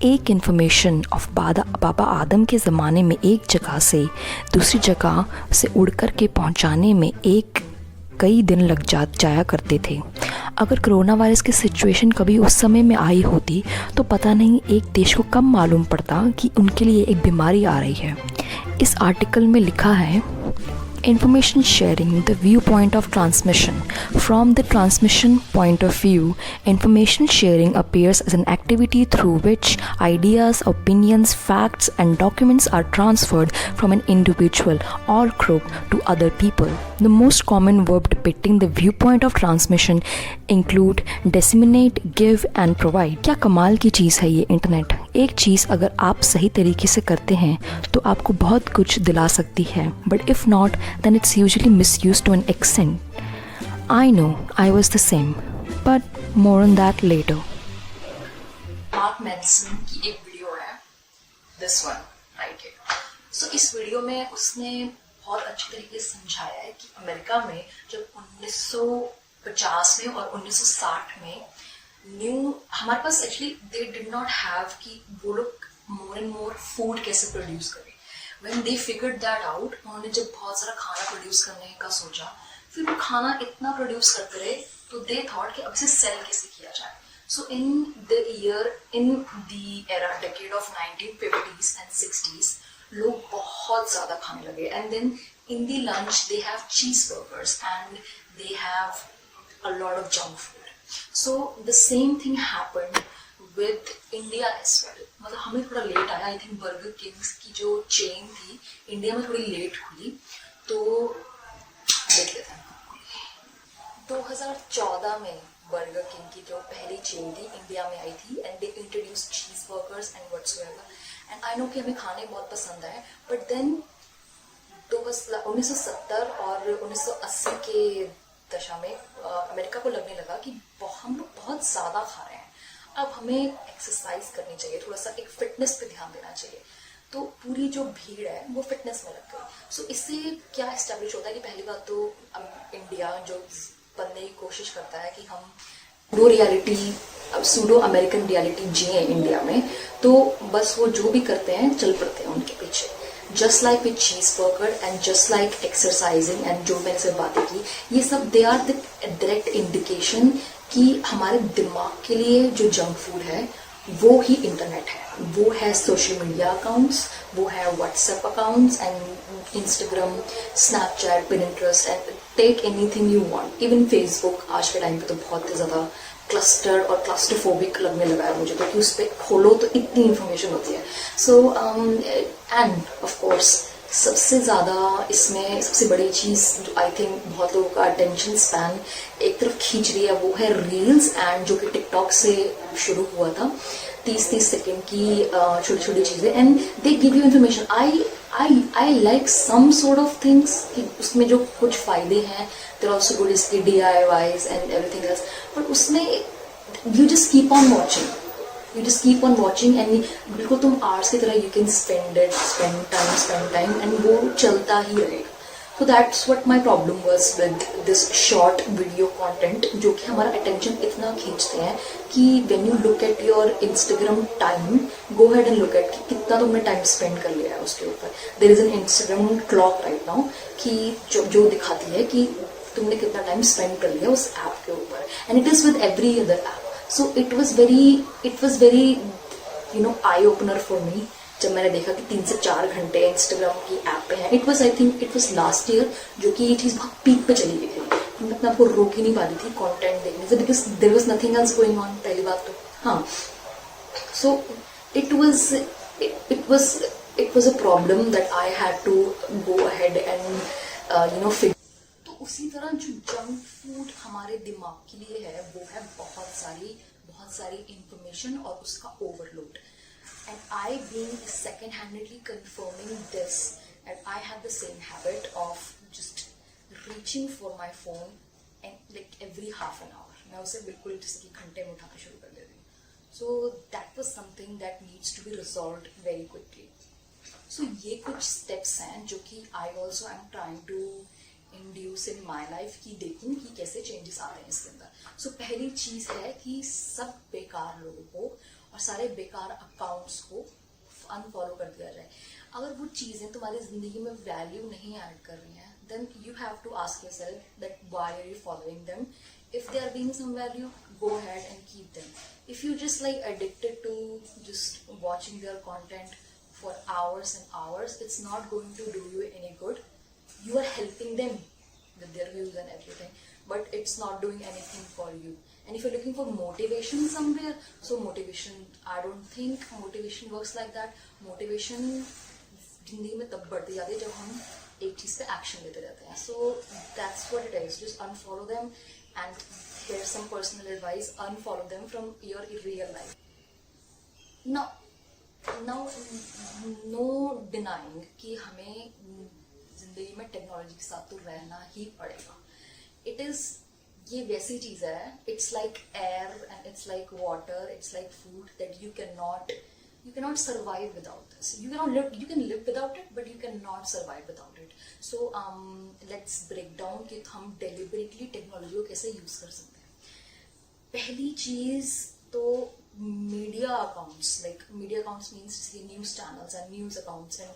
एक information of बाबा आदम के ज़माने में एक जगह से दूसरी जगह से उड़ कर के पहुँचाने में कई दिन लग जाया करते थे। अगर कोरोना वायरस की सिचुएशन कभी उस समय में आई होती तो पता नहीं एक देश को कब मालूम पड़ता कि उनके लिए एक बीमारी आ रही है। इस आर्टिकल में लिखा है, Information sharing, the viewpoint of transmission. From the transmission point of view, information sharing appears as an activity through which ideas, opinions, facts, and documents are transferred from an individual or group to other people. The most common verb depicting the viewpoint of transmission include disseminate, give, and provide. क्या कमाल की चीज़ है ये internet. एक चीज़ अगर आप सही तरीके से करते हैं तो आपको बहुत कुछ दिला सकती है, but if not then it's usually misused to an extent. I know, I was the same, but more on that later. Mark Manson की एक वीडियो है, this one right here. So इस वीडियो में उसने बहुत अच्छी तरीके से समझाया है कि अमेरिका में जब 1950 में और 1960 में हमारे पास actually they did not have कि वो लोग मोर एंड मोर फूड कैसे प्रोड्यूस करें। When they figured that out, उन्होंने जब बहुत सारा खाना प्रोड्यूस करने का सोचा, फिर वो खाना इतना प्रोड्यूस करते रहे तो दे थॉट कि अब इसे सेल कैसे किया जाए। So in the decade of 1950s and 60s, लोग बहुत ज़्यादा खाने लगे, and then in the lunch they have cheeseburgers and they have a lot of junk food. So the same thing happened with India as well. मतलब हमें थोड़ा late आया। I think burger Kings की जो चेन थी India में थोड़ी late खुली, तो देख लेते हैं। 2014 में बर्गर किंग की जो पहली चेन थी इंडिया में आई थी, एंड दे इंट्रोड्यूस चीज burgers and whatsoever. And I know कि हमें खाने बहुत पसंद है, बट देन 1970 और 1980 के दशा में अमेरिका को लगने लगा कि हम लोग बहुत ज़्यादा खा रहे हैं, अब हमें एक्सरसाइज करनी चाहिए, थोड़ा सा एक फिटनेस पे ध्यान देना चाहिए। तो पूरी जो भीड़ है वो फिटनेस में लग गई। सो इससे क्या एस्टेब्लिश होता है कि पहली बात तो इंडिया जो बनने की कोशिश करता है कि हम दो रियलिटी, सूडो अमेरिकन रियलिटी जिए इंडिया में, तो बस वो जो भी करते हैं चल पड़ते हैं उनके पीछे। Just like with cheese burger and just like exercising and जो मैंने से बातें की, ये सब they are the direct indication कि हमारे दिमाग के लिए जो जंक फूड है वो ही इंटरनेट है, वो है सोशल मीडिया अकाउंट्स, वो है WhatsApp accounts and Instagram, Snapchat, Pinterest and take anything you want. Even Facebook आज के टाइम पे तो बहुत ही ज़्यादा क्लस्टर्ड और क्लस्टरफोबिक लगने लगा है मुझे, तो कि उस पर खोलो तो इतनी इन्फॉर्मेशन होती है। सो एंड ऑफ कोर्स सबसे ज़्यादा इसमें सबसे बड़ी चीज़ जो आई थिंक बहुत लोगों का अटेंशन स्पैन एक तरफ खींच रही है वो है रील्स, एंड जो कि टिकटॉक से शुरू हुआ था, 30-30 सेकेंड की छोटी छोटी चीज़ें, and they give you information. I like some sort of things कि उसमें जो कुछ फ़ायदे हैं, देयर आल्सो गुड इसके DIYs and everything else, but उसमें you just keep on watching, and बिल्कुल तुम आवर्स की तरह you can spend time and वो चलता ही रहेगा। तो that's what my problem was with this short video content, जो कि हमारा अटेंशन इतना खींचते हैं कि when you look at your Instagram time, go head and look at कि कितना तुमने टाइम स्पेंड कर लिया है उसके ऊपर। There is an Instagram clock right now कि जो दिखाती है कि तुमने कितना टाइम स्पेंड कर लिया उस ऐप के ऊपर, and it is with every other app. So it was very eye opener for me जब मैंने देखा कि 3 से 4 घंटे इंस्टाग्राम की ऐप पे हैं। I think it was last year जो कि ये चीज़ बहुत पीक पे चली गई थी, मैं अपने आपको रोक ही नहीं पा रही थी कंटेंट देखने से, because there was nothing else going on, पहली बात तो। हाँ, सो it was a problem that I had to go ahead and figure। उसी तरह जो जंक फूड हमारे दिमाग के लिए है वो है बहुत सारी इंफॉर्मेशन और उसका overload. And I being second handedly confirming this, and I have the same habit of just reaching for my phone and like every half an hour मैं उसे बिल्कुल जैसे कि घंटे में उठाना शुरू कर देती हूँ। So that was something that needs to be resolved very quickly. So ये कुछ स्टेप्स हैं जो कि I also I am trying to induce in my life की देखूं कि कैसे चेंजेस आ रहे हैं इसके अंदर। सो पहली चीज है कि सब बेकार लोगों को और सारे बेकार अकाउंट्स को अनफॉलो कर दिया जाए। अगर वो चीज़ें तुम्हारी ज़िंदगी में वैल्यू नहीं ऐड कर रही हैं, then you have to ask yourself that why are you following them. If they are being some value, go ahead and keep them. If you just like addicted to just watching their content for hours and hours, it's not going to do you any good. You are helping them with their views and everything, but it's not doing anything for you. And if you're looking for motivation somewhere, so motivation, I don't think motivation works like that. Motivation जिंदगी में तब बढ़ती जाती है जब हम एक चीज पे एक्शन लेते रहते हैं. So that's what it is. Just unfollow them and here some personal advice, unfollow them from your real life. Now no denying कि हमें जिंदगी में टेक्नोलॉजी के साथ तो रहना ही पड़ेगा. इट इज, ये वैसी चीज है, it's like air and it's like water, it's like food that you cannot survive without this. You can live without it, but you cannot survive without it. So let's break down कि हम deliberately technology को कैसे use कर सकते हैं. पहली चीज तो media accounts, like media accounts means news channels and news accounts. And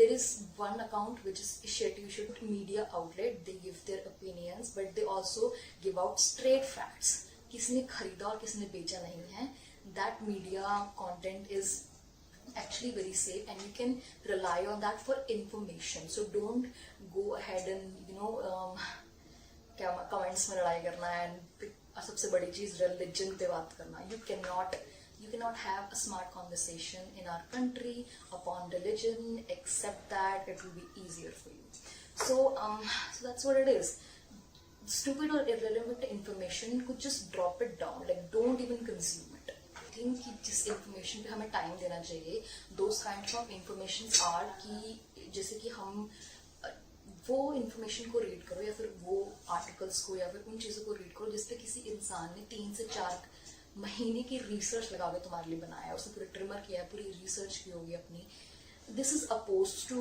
there is one account which is Institute Media Outlet. They give their opinions, but they also give out straight facts. किसने खरीदा और किसने बेचा नहीं है. That media content is actually very safe and you can rely on that for information. So don't go ahead and क्या comments में लड़ाई करना and सबसे बड़ी चीज religion पे बात करना. You cannot have a smart conversation in our country upon religion, except that it will be easier for you. So that's what it is. Stupid or irrelevant information could just drop it down, like don't even consume it. I think कि जिस information पे हमें time देना चाहिए, those kinds of informations are कि जैसे कि हम वो information को read करो या फिर वो articles को या फिर उन चीज़ों को read करो जिसपे किसी इंसान ने 3 से 4 महीने की research लगा के तुम्हारे लिए बनाया है, उसने पूरे trimmer किया है, पूरी research की होगी अपनी. This is opposed to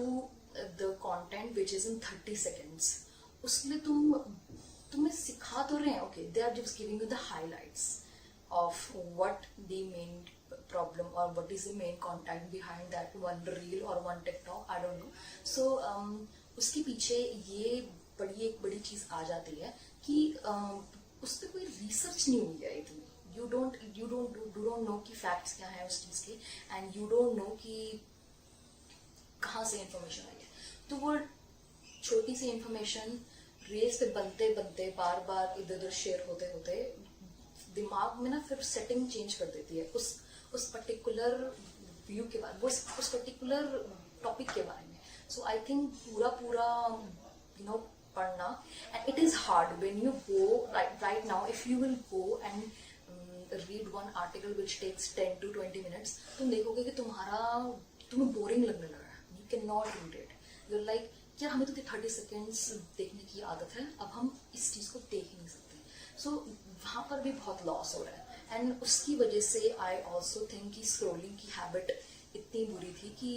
the content which is in 30 seconds. उसमें तुम्हें सिखा तो रहे हैं, okay, they are just giving you the highlights of what the main problem or what is the main content behind that one reel or one TikTok, I don't know. So उसके पीछे ये एक बड़ी चीज आ जाती है कि उस पर कोई रिसर्च नहीं हुई है इतनी. You don't know कि facts क्या है उस चीज के, and you don't know कि कहाँ से information आई है. तो वो छोटी सी information रील्स पे बनते बार बार इधर उधर शेयर होते दिमाग में ना फिर सेटिंग चेंज कर देती है उस पर्टिकुलर व्यू के बारे में, उस पर्टिकुलर टॉपिक के बारे में. सो आई थिंक पूरा पढ़ना, and it is hard when you go right now. If you will go and read one article which takes 10 to 20 minutes, तुम देखोगे कि तुम्हें बोरिंग लगने लगा है. You can not read it. You like क्या हमें तो 30 seconds देखने की आदत है, अब हम इस चीज को देख ही नहीं सकते. सो वहां पर भी बहुत लॉस हो रहा है. एंड उसकी वजह से आई ऑल्सो थिंक कि स्क्रोलिंग की हैबिट इतनी बुरी थी कि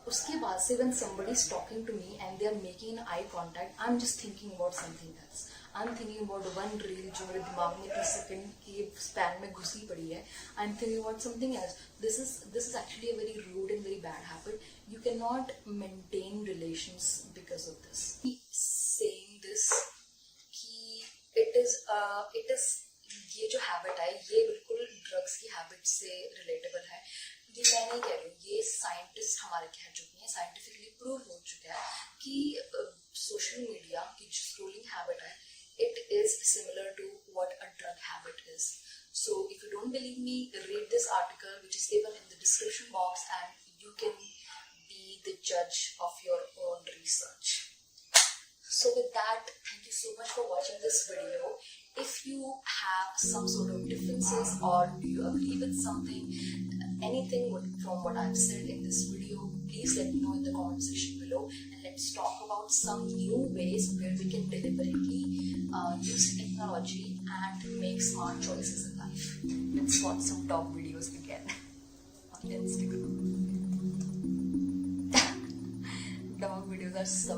उसके बाद से when somebody is talking to me and they are making an eye contact, I'm just thinking about something else. I'm thinking about one reel जो मेरे दिमाग में 30 सेकंड की स्पैन में घुसी पड़ी है. I'm thinking about something else. This is actually a very rude and very bad habit. You cannot maintain relations because of this. Saying this कि it is ये जो हैबिट है ये बिल्कुल ड्रग्स की हैबिट से रिलेटेबल है. ये मैं नहीं कह रही हूँ, ये साइंटिस्ट हमारे कह चुके हैं, साइंटिफिकली प्रूव हो चुका है कि सोशल मीडिया की जो स्क्रोलिंग हैबिट है, it is similar to what a drug habit is. So if you don't believe me, read this article which is given in the description box and you can be the judge of your own research. So with that, thank you so much for watching this video. If you have some sort of differences or do you agree with something, anything from what I've said in this video, please let me know in the comment section below, and let's talk about some new ways where we can deliberately use technology and make smart choices in life. Let's watch some top videos again on Instagram. Dog videos are so